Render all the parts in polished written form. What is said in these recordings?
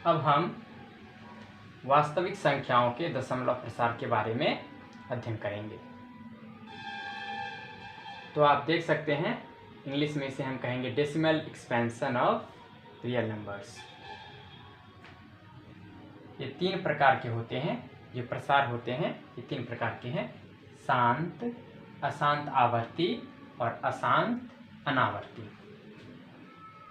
अब हम वास्तविक संख्याओं के दशमलव प्रसार के बारे में अध्ययन करेंगे। तो आप देख सकते हैं इंग्लिश में इसे हम कहेंगे decimal expansion of real numbers. ये 3 प्रकार के होते हैं, जो प्रसार होते हैं ये 3 प्रकार के हैं, शांत, अशांत आवर्ती और अशांत अनावर्ती।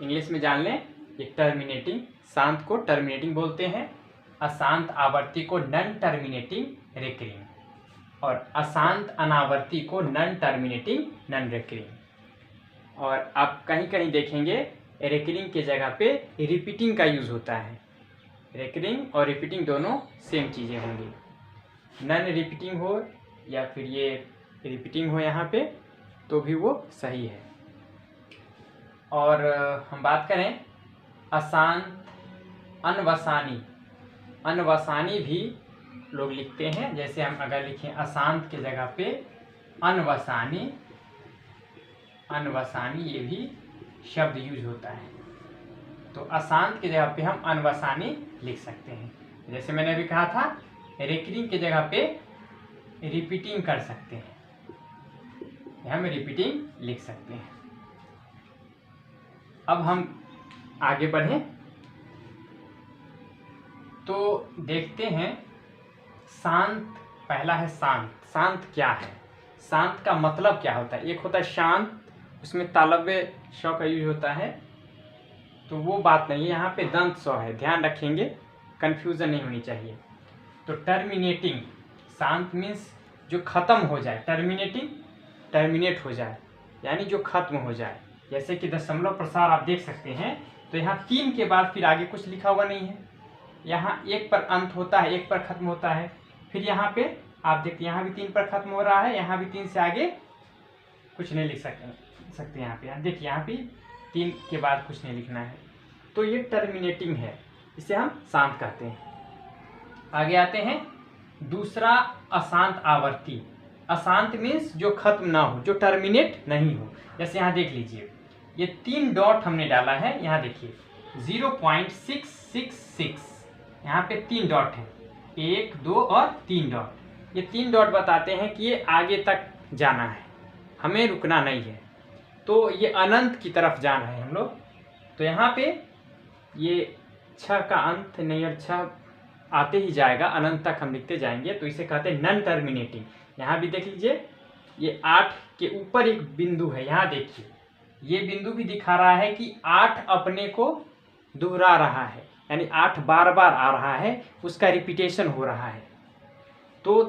इंग्लिश में जान लें, ये टर्मिनेटिंग, शांत को टर्मिनेटिंग बोलते हैं, अशांत आवर्ती को नॉन टर्मिनेटिंग रिकरिंग और अशांत अनावर्ती को नॉन टर्मिनेटिंग नॉन रिकरिंग। और आप कहीं कहीं देखेंगे रिकरिंग के जगह पे रिपीटिंग का यूज होता है। रिकरिंग और रिपीटिंग दोनों सेम चीज़ें होंगी। नॉन रिपीटिंग हो या फिर ये रिपीटिंग हो यहाँ पे तो भी वो सही है। और हम बात करें अशांत, अनवसानी, अनवसानी भी लोग लिखते हैं। जैसे हम अगर लिखें अशांत के जगह पे अनवसानी, अनवसानी ये भी शब्द यूज होता है। तो अशांत की जगह पे हम अनवसानी लिख सकते हैं। जैसे मैंने अभी कहा था रिकरिंग की जगह पे रिपीटिंग कर सकते हैं, हम रिपीटिंग लिख सकते हैं। अब हम आगे बढ़ें तो देखते हैं शांत। पहला है शांत। शांत क्या है? शांत का मतलब क्या होता है? एक होता है शांत, उसमें तालव्य श का यूज होता है, तो वो बात नहीं है। यहाँ पे दंत स है, ध्यान रखेंगे, कंफ्यूजन नहीं होनी चाहिए। तो टर्मिनेटिंग, शांत मीन्स जो खत्म हो जाए, टर्मिनेटिंग टर्मिनेट हो जाए यानी जो खत्म हो जाए। जैसे कि दशमलव प्रसार आप देख सकते हैं, तो यहाँ 3 के बाद फिर आगे कुछ लिखा हुआ नहीं है। यहाँ 1 पर अंत होता है, 1 पर खत्म होता है। फिर यहाँ पे आप देखते हैं यहाँ भी 3 पर खत्म हो रहा है, यहाँ भी 3 से आगे कुछ नहीं लिख सकते। यहाँ पे देखिए, यहाँ पे 3 के बाद कुछ नहीं लिखना है, तो ये टर्मिनेटिंग है, इसे हम शांत कहते हैं। आगे आते हैं दूसरा अशांत आवर्ती। अशांत मीन्स जो खत्म ना हो, जो टर्मिनेट नहीं हो। जैसे यहाँ देख लीजिए, ये 3 डॉट हमने डाला है, यहाँ देखिए 0.666, यहाँ पे 3 डॉट है, 1, 2 और 3 डॉट। ये 3 डॉट बताते हैं कि ये आगे तक जाना है, हमें रुकना नहीं है। तो ये अनंत की तरफ जाना है हम लोग। तो यहाँ पे ये 6 का अंत नहीं, और 6 आते ही जाएगा, अनंत तक हम लिखते जाएंगे, तो इसे कहते हैं नॉन टर्मिनेटिंग। यहाँ भी देख लीजिए, ये 8 के ऊपर एक बिंदु है, यहाँ देखिए ये बिंदु भी दिखा रहा है कि 8 अपने को दोहरा रहा है, यानी 8 बार बार आ रहा है, उसका रिपीटेशन हो रहा है। तो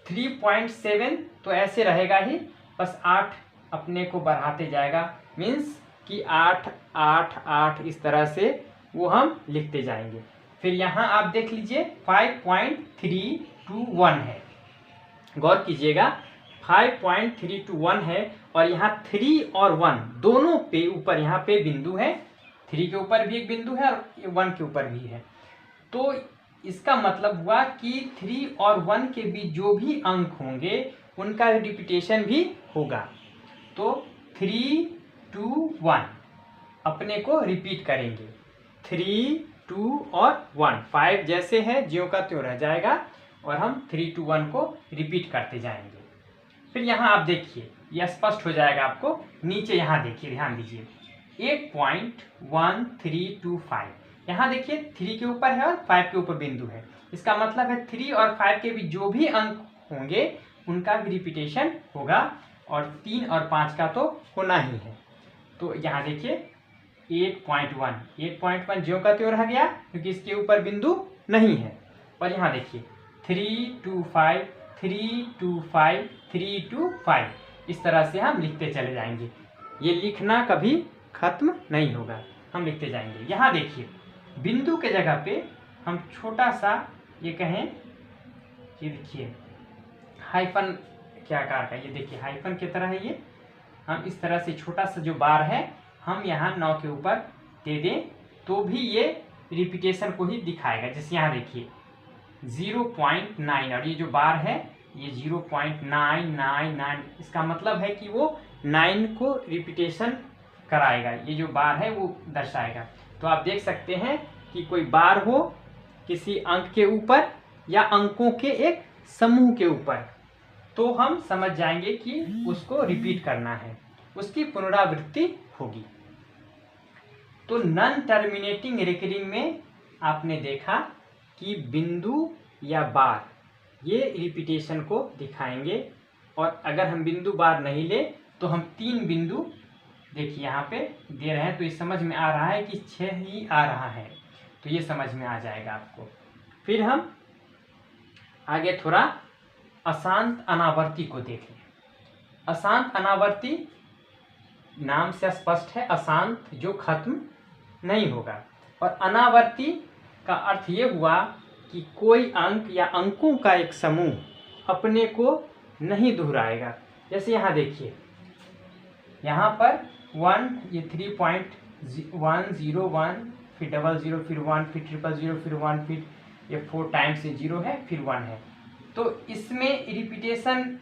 3.7 तो ऐसे रहेगा ही, बस 8 अपने को बढ़ाते जाएगा, मीन्स कि 8 8 8 इस तरह से वो हम लिखते जाएंगे। फिर यहाँ आप देख लीजिए 5.321 है, गौर कीजिएगा 5.321 है, और यहाँ 3 और 1 दोनों पे ऊपर यहाँ पे बिंदु है, 3 के ऊपर भी एक बिंदु है और 1 के ऊपर भी है। तो इसका मतलब हुआ कि 3 और 1 के बीच जो भी अंक होंगे उनका रिपीटेशन भी होगा। तो 3, 2, 1 अपने को रिपीट करेंगे, 3, 2 और 1। 5 जैसे है ज्यों का त्यों रह जाएगा, और हम 3, 2, 1 को रिपीट करते जाएंगे। फिर यहाँ आप देखिए, यह स्पष्ट हो जाएगा आपको। नीचे यहाँ देखिए, ध्यान दीजिए 8.1325, यहाँ देखिए 3 के ऊपर है और 5 के ऊपर बिंदु है। इसका मतलब है 3 और 5 के बीच जो भी अंक होंगे उनका भी रिपीटेशन होगा, और 3 और 5 का तो होना ही है। तो यहाँ देखिए 8.1 ज्यों का त्यों रह गया, क्योंकि इसके ऊपर बिंदु नहीं है। और यहाँ देखिए 325 325 325, इस तरह से हम लिखते चले जाएंगे। ये लिखना कभी खत्म नहीं होगा, हम लिखते जाएंगे। यहाँ देखिए बिंदु के जगह पे हम छोटा सा ये कहें, ये देखिए हाइफन क्या आकार का, ये देखिए हाइफन की तरह है ये। हम इस तरह से छोटा सा जो बार है हम यहाँ 9 के ऊपर दे दें तो भी ये रिपीटेशन को ही दिखाएगा। जैसे यहाँ देखिए 0.9, और ये जो बार है ये 0.999, इसका मतलब है कि वो 9 को रिपीटेशन कराएगा, ये जो बार है वो दर्शाएगा। तो आप देख सकते हैं कि कोई बार हो किसी अंक के ऊपर या अंकों के एक समूह के ऊपर, तो हम समझ जाएंगे कि उसको रिपीट करना है, उसकी पुनरावृत्ति होगी। तो नॉन टर्मिनेटिंग रिकरिंग में आपने देखा कि बिंदु या बार ये रिपीटेशन को दिखाएंगे, और अगर हम बिंदु बार नहीं ले तो हम 3 बिंदु देखिए यहाँ पे दे रहे हैं, तो ये समझ में आ रहा है कि 6 ही आ रहा है, तो ये समझ में आ जाएगा आपको। फिर हम आगे थोड़ा अशांत अनावर्ती को देखें। अशांत अनावर्ती नाम से स्पष्ट है, अशांत जो खत्म नहीं होगा, और अनावर्ती का अर्थ ये हुआ कि कोई अंक या अंकों का एक समूह अपने को नहीं दोहराएगा। जैसे यहाँ देखिए, यहाँ पर 1, ये 3.101, फिर 00, फिर 1, फिर 000, फिर 1, फिर ये 4 टाइम्स से 0 है, फिर 1 है। तो इसमें रिपीटेशन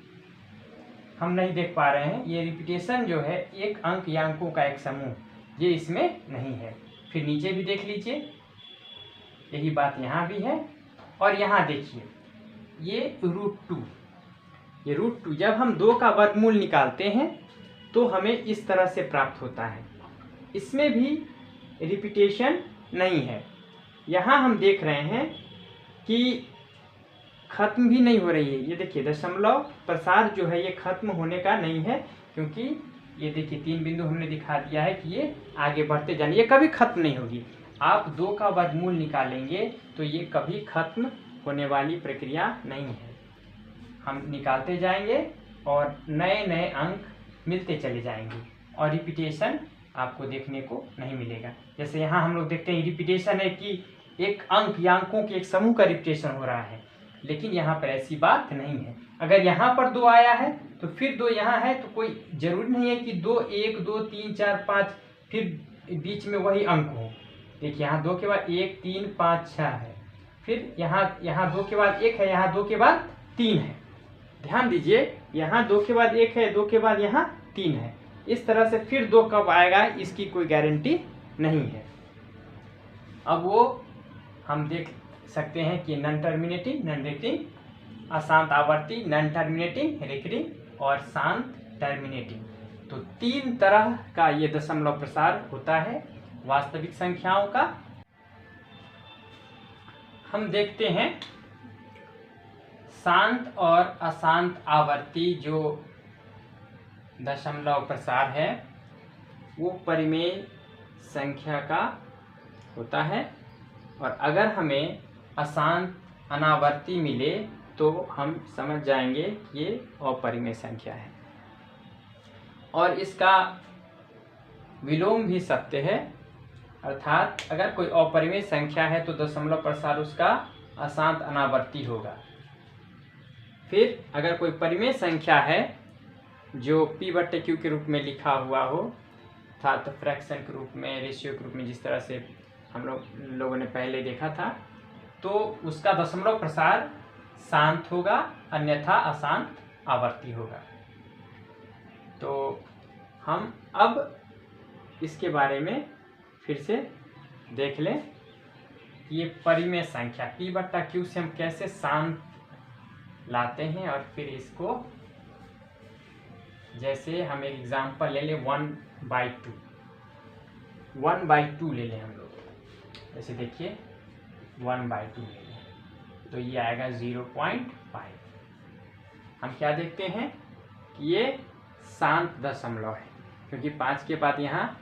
हम नहीं देख पा रहे हैं, ये रिपीटेशन जो है एक अंक या अंकों का एक समूह, ये इसमें नहीं है। फिर नीचे भी देख लीजिए, यही बात यहाँ भी है। और यहाँ देखिए ये √2, ये √2 जब हम 2 का वर्गमूल निकालते हैं तो हमें इस तरह से प्राप्त होता है, इसमें भी रिपीटेशन नहीं है। यहाँ हम देख रहे हैं कि खत्म भी नहीं हो रही है, ये देखिए दशमलव प्रसार जो है ये खत्म होने का नहीं है, क्योंकि ये देखिए 3 बिंदु हमने दिखा दिया है कि ये आगे बढ़ते जाने, ये कभी खत्म नहीं होगी। आप 2 का वर्गमूल निकालेंगे तो ये कभी खत्म होने वाली प्रक्रिया नहीं है, हम निकालते जाएंगे और नए नए अंक मिलते चले जाएंगे, और रिपीटेशन आपको देखने को नहीं मिलेगा। जैसे यहाँ हम लोग देखते हैं रिपीटेशन है कि एक अंक या अंकों के एक समूह का रिपीटेशन हो रहा है, लेकिन यहाँ पर ऐसी बात नहीं है। अगर यहाँ पर 2 आया है तो फिर 2 यहाँ है, तो कोई जरूरी नहीं है कि 2, 1, 2, 3, 4, 5 फिर बीच में वही अंक हो। देखिए यहाँ 2 के बाद 1, 3, 5, 6 है, फिर यहाँ 2 के बाद 1 है, यहाँ 2 के बाद 3 है। ध्यान दीजिए, यहाँ 2 के बाद 1 है, 2 के बाद यहाँ 3 है। इस तरह से फिर 2 कब आएगा इसकी कोई गारंटी नहीं है। अब वो हम देख सकते हैं कि नॉन टर्मिनेटिंग, नॉन रिकरिंग, अशांत आवर्ती, नॉन टर्मिनेटिंग, रिकरिंग और शांत टर्मिनेटिंग। तो 3 तरह का ये दशमलव प्रसार होता है वास्तविक संख्याओं का। हम देखते हैं शांत और अशांत आवर्ती जो दशमलव प्रसार है वो परिमेय संख्या का होता है, और अगर हमें अशांत अनावर्ती मिले तो हम समझ जाएंगे कि ये अपरिमेय संख्या है, और इसका विलोम भी सत्य है। अर्थात अगर कोई अपरिमेय संख्या है तो दशमलव प्रसार उसका अशांत अनावर्ती होगा। फिर अगर कोई परिमेय संख्या है जो P/Q के रूप में लिखा हुआ हो, अर्थात फ्रैक्शन के रूप में, रेशियो के रूप में, जिस तरह से हम लोगों ने पहले देखा था, तो उसका दशमलव प्रसार शांत होगा, अन्यथा अशांत आवर्ती होगा। तो हम अब इसके बारे में फिर से देख लें कि ये परिमेय संख्या P/Q से हम कैसे शांत लाते हैं, और फिर इसको जैसे हम एक एग्जांपल ले लें 1/2, 1/2 ले लें हम लोग। जैसे देखिए 1/2 ले लें तो ये आएगा 0.5। हम क्या देखते हैं कि ये शांत दशमलव है, क्योंकि 5 के बाद यहाँ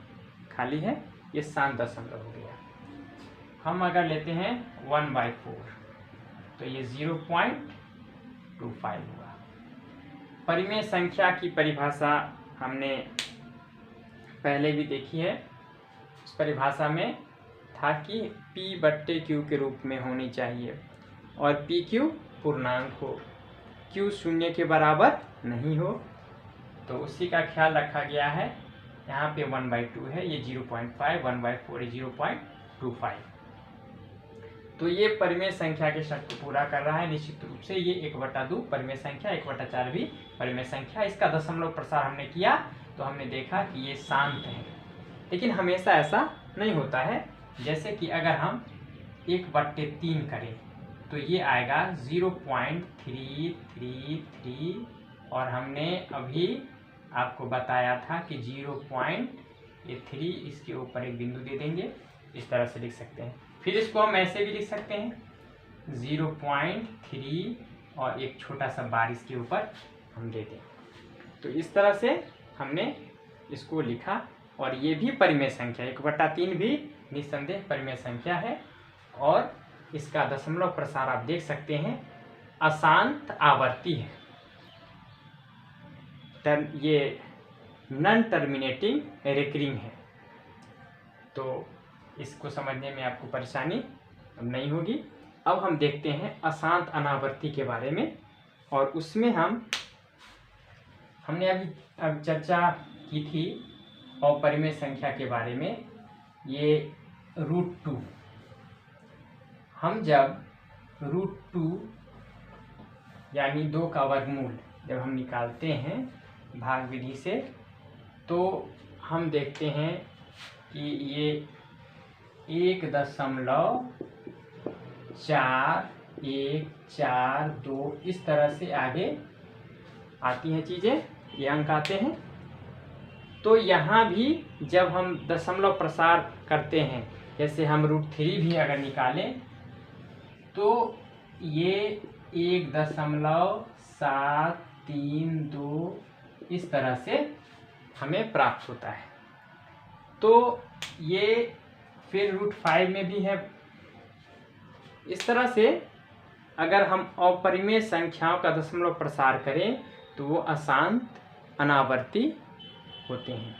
खाली है, ये शांत दशमलव हो गया। हम अगर लेते हैं 1/4 तो ये 0.25 हुआ। परिमेय संख्या की परिभाषा हमने पहले भी देखी है। उस परिभाषा में था कि P/Q के रूप में होनी चाहिए, और PQ पूर्णांक हो, Q 0 के बराबर नहीं हो, तो उसी का ख्याल रखा गया है। यहाँ पे 1/2 है, ये 0.5, 1/4 है 0.25। तो ये परिमेय संख्या के शर्त को पूरा कर रहा है। निश्चित रूप से ये 1/2 परिमेय संख्या, 1/4 भी परिमेय संख्या। इसका दशमलव प्रसार हमने किया तो हमने देखा कि ये शांत है, लेकिन हमेशा ऐसा नहीं होता है। जैसे कि अगर हम 1/3 करें तो ये आएगा 0.333 और हमने अभी आपको बताया था कि 0.3 इसके ऊपर एक बिंदु दे देंगे, इस तरह से लिख सकते हैं। फिर इसको हम ऐसे भी लिख सकते हैं 0.3 और एक छोटा सा बार इसके ऊपर हम दे दें। तो इस तरह से हमने इसको लिखा और ये भी परिमेय संख्या 1/3 भी निस्संदेह परिमेय संख्या है और इसका दशमलव प्रसार आप देख सकते हैं अशांत आवर्ती है। ये नॉन टर्मिनेटिंग रेकरिंग है, तो इसको समझने में आपको परेशानी नहीं होगी। अब हम देखते हैं अशांत अनावर्ती के बारे में और उसमें हमने अभी चर्चा की थी अपरिमेय संख्या के बारे में। ये √2 हम जब √2 यानी 2 का वर्गमूल जब हम निकालते हैं भाग विधि से तो हम देखते हैं कि ये 1.4142 इस तरह से आगे आती हैं चीज़ें, ये अंक आते हैं। तो यहाँ भी जब हम दशमलव प्रसार करते हैं, जैसे हम √3 भी अगर निकालें तो ये 1.732 इस तरह से हमें प्राप्त होता है। तो ये फिर √5 में भी है। इस तरह से अगर हम अपरिमेय संख्याओं का दशमलव प्रसार करें तो वो अशांत अनावर्ती होते हैं।